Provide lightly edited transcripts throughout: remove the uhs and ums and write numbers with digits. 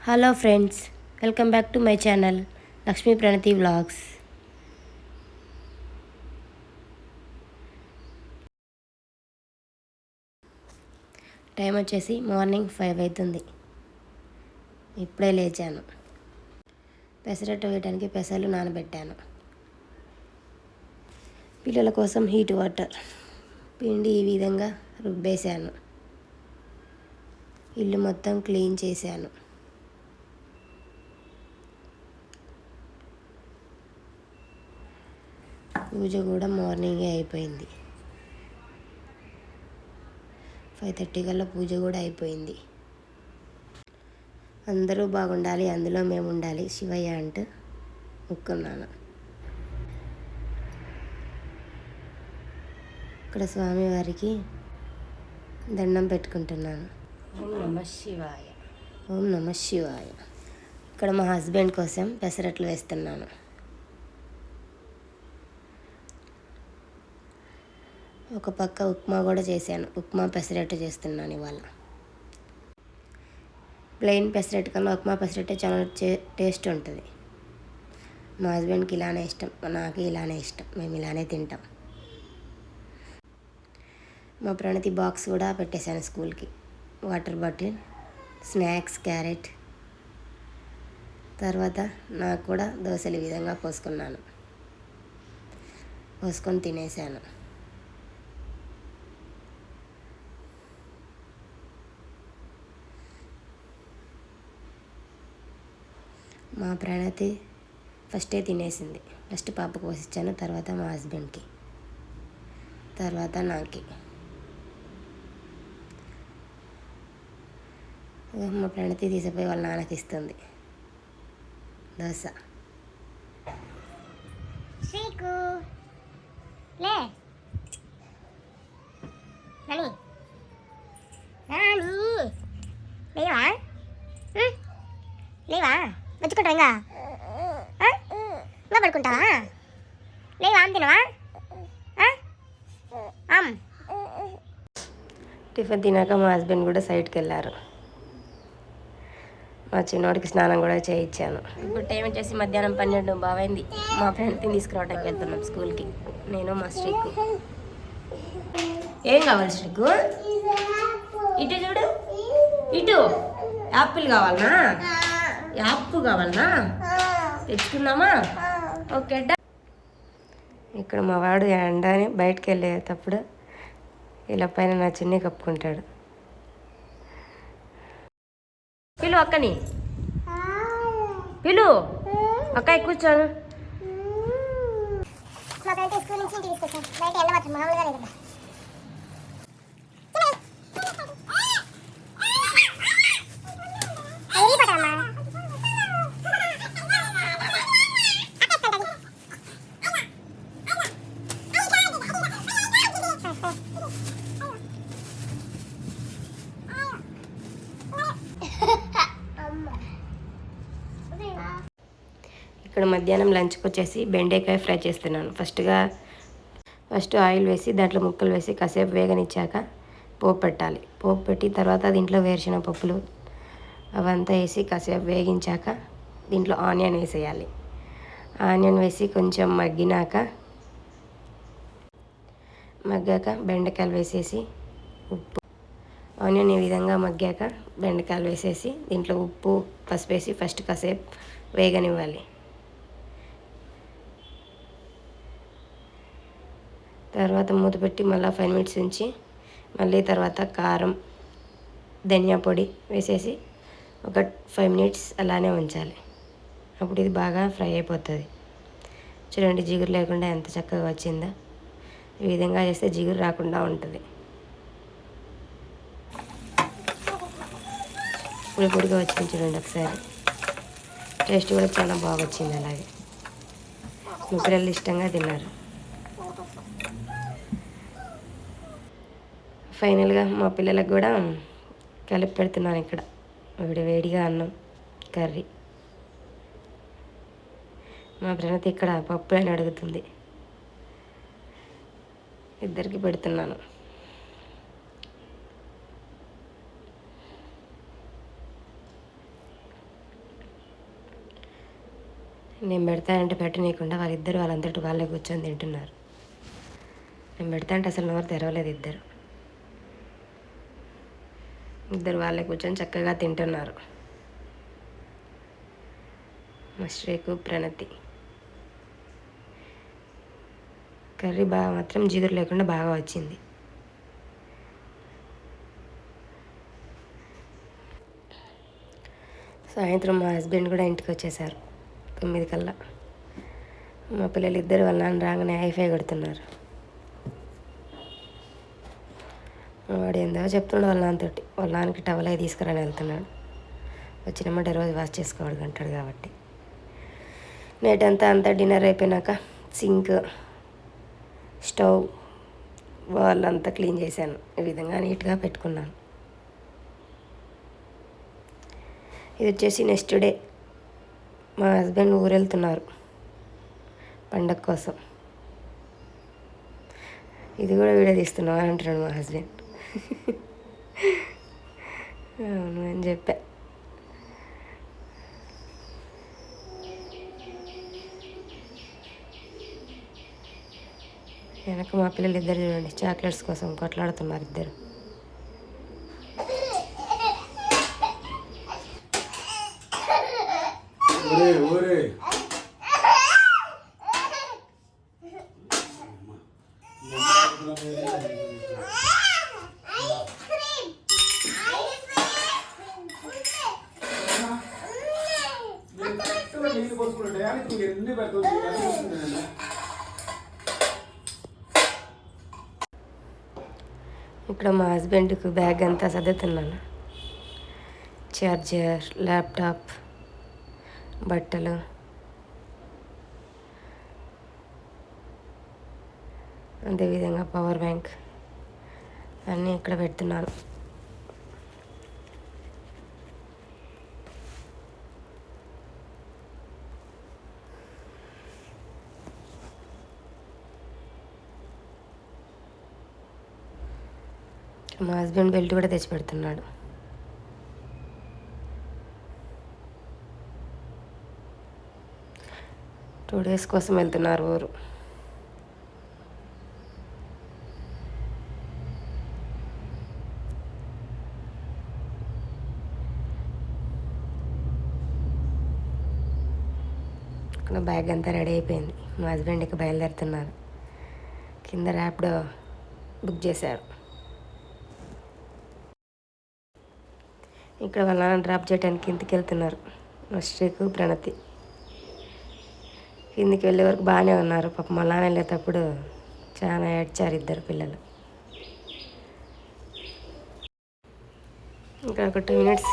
Hello friends, welcome back to my channel Lakshmi Pranathi vlogs. Time వచ్చేసి morning 5 అవుతుంది. ఇప్పుడే లేచాను. పెసరట్టు వేయడానికి పెసలు నానబెట్టాను. పిల్లల కోసం హీట్ వాటర్ పిండి ఈ విధంగా రుబ్బేశాను. ఇల్లు మొత్తం క్లీన్ చేశాను. పూజ కూడా మార్నింగే అయిపోయింది. 5:30 కల్లా పూజ కూడా అయిపోయింది. అందరూ బాగుండాలి, అందులో మేము ఉండాలి శివయ్య అంటూ మొక్కున్నాను. ఇక్కడ స్వామివారికి దండం పెట్టుకుంటున్నాను. ఓం నమః శివాయ, ఓం నమః శివాయ. ఇక్కడ మా హస్బెండ్ కోసం పెసరట్లు వేస్తున్నాను. ఒక పక్క ఉప్మా కూడా చేశాను. ఉప్మా పెసరట్టు చేస్తున్నాను ఇవాళ. ప్లెయిన్ పెసరట్టు కన్నా ఉప్మా పెసరట్టు చాలా టేస్ట్ ఉంటుంది. మా హస్బెండ్కి ఇలానే ఇష్టం, నాకు ఇలానే ఇష్టం. మేము ఇలానే తింటాం. మా ప్రణతి బాక్స్ కూడా పెట్టేశాను స్కూల్కి. Water bottle, snacks, carrot. తర్వాత నాకు కూడా దోశలు ఈ విధంగా పోసుకొని తినేసాను. మా ప్రణతి ఫస్టే తినేసింది. ఫస్ట్ పాపకు పోసిచ్చాను, తర్వాత మా హస్బెండ్కి, తర్వాత నాకి. మా ప్రణతి తీసిపోయి వాళ్ళ నాన్నకి ఇస్తుంది దోశ. శ్రీకు లే నాని నాని లేవా లేవా వచ్చుకుంటా ఇంకా పడుకుంటావా? లేవా తినవా? టిఫిన్ తినాక మా హస్బెండ్ కూడా సైడ్కి వెళ్ళారు. మా చిన్నవాడికి స్నానం కూడా చేయించాను. ఇప్పుడు టైం వచ్చేసి మధ్యాహ్నం 12 బావైంది. మా ఫ్రెండ్ని తీసుకురావడానికి వెళ్తున్నాం స్కూల్కి, నేను మా శ్రీకు. ఏం కావాలి శ్రీకు? ఇటు చూడు, ఇటు. యాపిల్ కావాలనా? యాప్ కావాలనా? తెచ్చుకుందామా? ఓకే. ఇక్కడ మా వాడు ఎండని బయటకు వెళ్ళేటప్పుడు ఇలా పైన నా చిన్ని కప్పుకుంటాడు. పిలు అక్కని, పిలు అక్క కూర్చోను. స్కూల్ నుంచి ఇంటికి తీసుకొచ్చాను. బయట ఎండ మాత్రం మామూలుగా లేదు. ఇక్కడ మధ్యాహ్నం లంచ్కి వచ్చేసి బెండకాయ ఫ్రై చేస్తున్నాను. ఫస్ట్ ఆయిల్ వేసి దాంట్లో ముక్కలు వేసి కాసేపు వేగనిచ్చాక పోపు పెట్టాలి. పోపు పెట్టి తర్వాత దీంట్లో వేరుశనగ పప్పులు అవంతా వేసి కాసేపు వేగించాక దీంట్లో ఆనియన్ వేసేయాలి. ఆనియన్ వేసి కొంచెం మగ్గాక బెండకాయలు వేసేసి ఉప్పు, ఆనియన్ ఈ విధంగా మగ్గాక బెండకాయలు వేసేసి దీంట్లో ఉప్పు, పసుపు వేసి ఫస్ట్ కాసేపు వేగనివ్వాలి. తర్వాత మూత పెట్టి మళ్ళీ 5 మినిట్స్ ఉంచి మళ్ళీ తర్వాత కారం, ధనియా పొడి వేసేసి ఒక 5 మినిట్స్ అలానే ఉంచాలి. అప్పుడు ఇది బాగా ఫ్రై అయిపోతుంది. చూడండి జిగురు లేకుండా ఎంత చక్కగా వచ్చిందో. ఈ విధంగా చేస్తే జిగురు రాకుండా ఉంటుంది. పొడి పొడిగా వచ్చింది చూడండి ఒకసారి. టేస్ట్ కూడా చాలా బాగా వచ్చింది. అలాగే మా పిల్లలు ఇష్టంగా తిన్నారు. ఫైనల్గా మా పిల్లలకు కూడా కలిపి పెడుతున్నాను. ఇక్కడ వేడిగా అన్నం, కర్రీ. మా ప్రణతి ఇక్కడ పప్పు అని అడుగుతుంది. ఇద్దరికి పెడుతున్నాను. నేను పెడతానంటే పెట్టనీయకుండా వాళ్ళంతటి వాళ్ళే కూర్చొని తింటున్నారు. నేను పెడతా అంటే అసలు నోరు తెరవలేదు. ఇద్దరు వాళ్ళే కూర్చొని చక్కగా తింటున్నారు. మా శ్రీకు, ప్రణతి. కర్రీ మాత్రం జిగురు లేకుండా బాగా వచ్చింది. సాయంత్రం మా హస్బెండ్ కూడా ఇంటికి వచ్చేసారు 9 కల్లా. మా పిల్లలు ఇద్దరు వాళ్ళ నాన్న రాగానే హైఫై కొడుతున్నారు. వాడు ఏందో చెప్తున్నాడు వాళ్ళ నాన్నతోటి. వాళ్ళ నాన్నకి టవల్ అవి తీసుకురాని వెళ్తున్నాడు. వచ్చినమంటే రోజు వాష్ చేసుకోవాలి అంటాడు కాబట్టి. నైట్ అంతా డిన్నర్ అయిపోయినాక సింక్, స్టవ్, వాళ్ళంతా క్లీన్ చేశాను. ఈ విధంగా నీట్గా పెట్టుకున్నాను. ఇది వచ్చేసి నెక్స్ట్ డే మా హస్బెండ్ ఊరు వెళ్తున్నారు పండగ కోసం. ఇది కూడా వీడియో తీస్తున్నావా అంటున్నాడు మా హస్బెండ్. అవును అని చెప్పా. వెనక మా పిల్లలు ఇద్దరు చూడండి, చాక్లెట్స్ కోసం కొట్లాడుతున్నారు ఇద్దరు. ఇక్కడ మా హస్బెండ్కి బ్యాగ్ అంతా సర్దుతున్నాను. చార్జర్, ల్యాప్టాప్, బట్టలు, అదేవిధంగా పవర్ బ్యాంక్ అన్నీ ఇక్కడ పెడుతున్నాను. మా హస్బెండ్ బెల్ట్ కూడా తెచ్చి పెడుతున్నాడు. టూ డేస్ కోసం వెళ్తున్నారు ఊరు. ఇక్కడ బ్యాగ్ అంతా రెడీ అయిపోయింది. మా హస్బెండ్కి బయలుదేరుతున్నారు. కింద ర్యాపిడో బుక్ చేశారు. ఇక్కడ వాళ్ళ నాన్న డ్రాప్ చేయడానికి కిందికి వెళ్తున్నారు. శ్రీకు, ప్రణతి కిందికి వెళ్ళే వరకు బాగానే ఉన్నారు. పాప మా నాన్న వెళ్ళేటప్పుడు చాలా ఏడ్చారు ఇద్దరు పిల్లలు. ఇంకా ఒక 2 minutes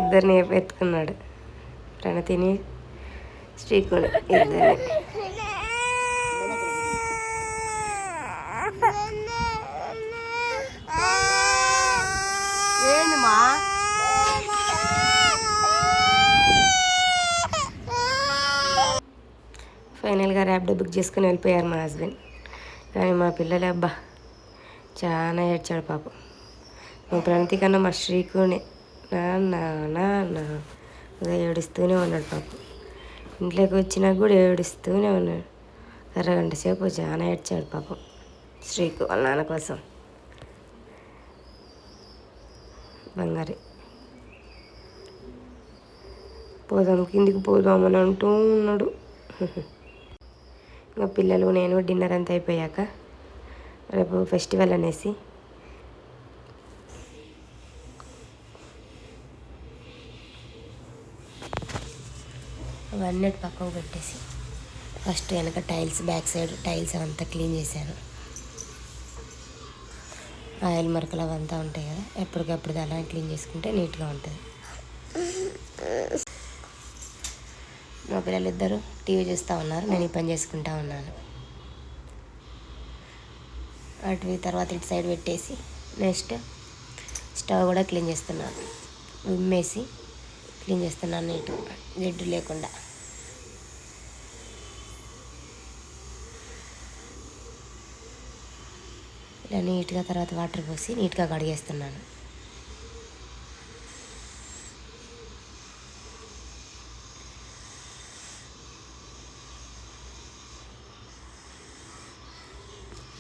ఇద్దరిని ఎత్తుకున్నాడు. ప్రణతిని, శ్రీకుని ఇద్దరిని. ఏంటమ్మా ఫైనల్గా ర్యాపిడో బుక్ చేసుకుని వెళ్ళిపోయారు మా హస్బెండ్. కానీ మా పిల్లలే అబ్బా చాలా ఏడ్చాడు పాపం. మా ప్రణతి కన్నా మా శ్రీకునే నాన్న నాన్న అదే ఏడుస్తూనే ఉన్నాడు పాపం. ఇంట్లోకి వచ్చినా కూడా ఏడుస్తూనే ఉన్నాడు. అరగంట సేపు చాలా ఏడ్చాడు పాపం శ్రీకు వాళ్ళ నాన్న కోసం. బంగారి పోదాం కిందికి పోదామని అంటూ ఉన్నాడు. ఇంకా పిల్లలు నేను డిన్నర్ అంతా అయిపోయాక రేపు ఫెస్టివల్ అనేసి అవన్నీ పక్కకు పెట్టేసి ఫస్ట్ వెనక టైల్స్, బ్యాక్ సైడ్ టైల్స్ అవంతా క్లీన్ చేశాను. ఆయిల్ మరకలు అవంతా ఉంటాయి కదా, ఎప్పటికప్పుడు అలా క్లీన్ చేసుకుంటే నీట్గా ఉంటుంది. మా పిల్లలు ఇద్దరు టీవీ చూస్తూ ఉన్నారు, నేను ఈ పని చేసుకుంటా ఉన్నాను. అటు తర్వాత ఇటు సైడ్ పెట్టేసి నెక్స్ట్ స్టవ్ కూడా క్లీన్ చేస్తున్నాను. ఉమ్మేసి క్లీన్ చేస్తున్నాను నీట్గా, జిడ్డు లేకుండా. ఇలా నీట్గా తర్వాత వాటర్ పోసి నీట్గా కడిగేస్తున్నాను.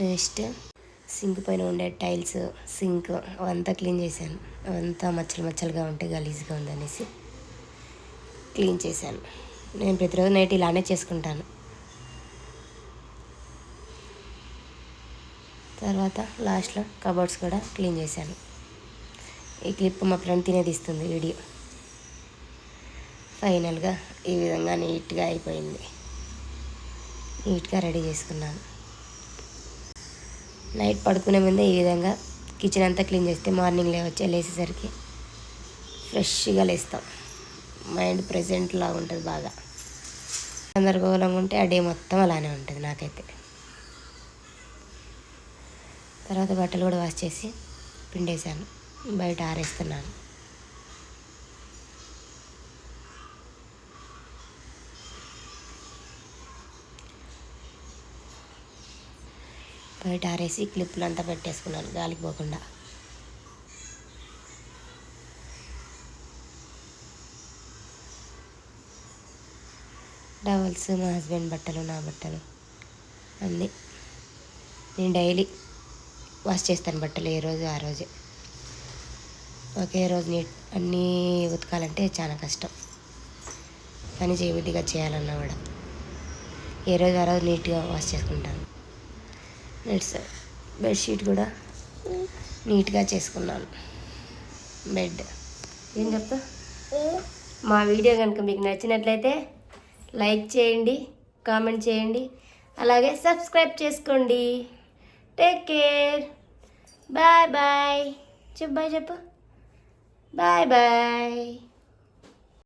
నెక్స్ట్ సింక్ పైన ఉండే టైల్స్ సింక్ అవంతా క్లీన్ చేశాను. అవంతా మచ్చలు మచ్చలుగా ఉంటే గలీజ్గా ఉందనేసి క్లీన్ చేశాను. నేను ప్రతిరోజు నైట్ ఇలానే చేసుకుంటాను. తర్వాత లాస్ట్లో కబోర్డ్స్ కూడా క్లీన్ చేశాను. ఈ క్లిప్ మా ఫ్రెండ్ తినేదిస్తుంది వీడియో. ఫైనల్గా ఈ విధంగా నీట్గా అయిపోయింది. నీట్గా రెడీ చేసుకున్నాను. నైట్ పడుకునే ముందే ఈ విధంగా కిచెన్ అంతా క్లీన్ చేస్తే మార్నింగ్ లేసేసరికి ఫ్రెష్గా లేస్తాం. మైండ్ ప్రెజెంట్లా ఉంటుంది. బాగా గందరగోళంగా ఉంటే ఆ డే మొత్తం అలానే ఉంటుంది నాకైతే. తర్వాత బట్టలు కూడా వాష్ చేసి పిండేశాను. బయట ఆరేస్తున్నాను. బయట ఆరేసి క్లిప్పులు అంతా పెట్టేసుకున్నాను గాలికి పోకుండా. టవల్స్ మా హస్బెండ్ బట్టలు, నా బట్టలు అన్నీ నేను డైలీ వాష్ చేస్తాను బట్టలు. ఏ రోజు ఆ రోజే. ఒకే రోజు అన్నీ ఉతకాలంటే చాలా కష్టం. కానీ చేయబుద్ధిగా చేయాలన్నా కూడా ఏ రోజు ఆ రోజు నీట్గా వాష్ చేసుకుంటాను. నెక్స్ట్ బెడ్షీట్ కూడా నీట్గా చేసుకున్నాను. బెడ్ ఏం చెప్తా. మా వీడియో కనుక మీకు నచ్చినట్లయితే లైక్ చేయండి, కామెంట్ చేయండి, అలాగే సబ్స్క్రైబ్ చేసుకోండి. Take care. బాయ్ బాయ్ చెప్పు. Bye bye.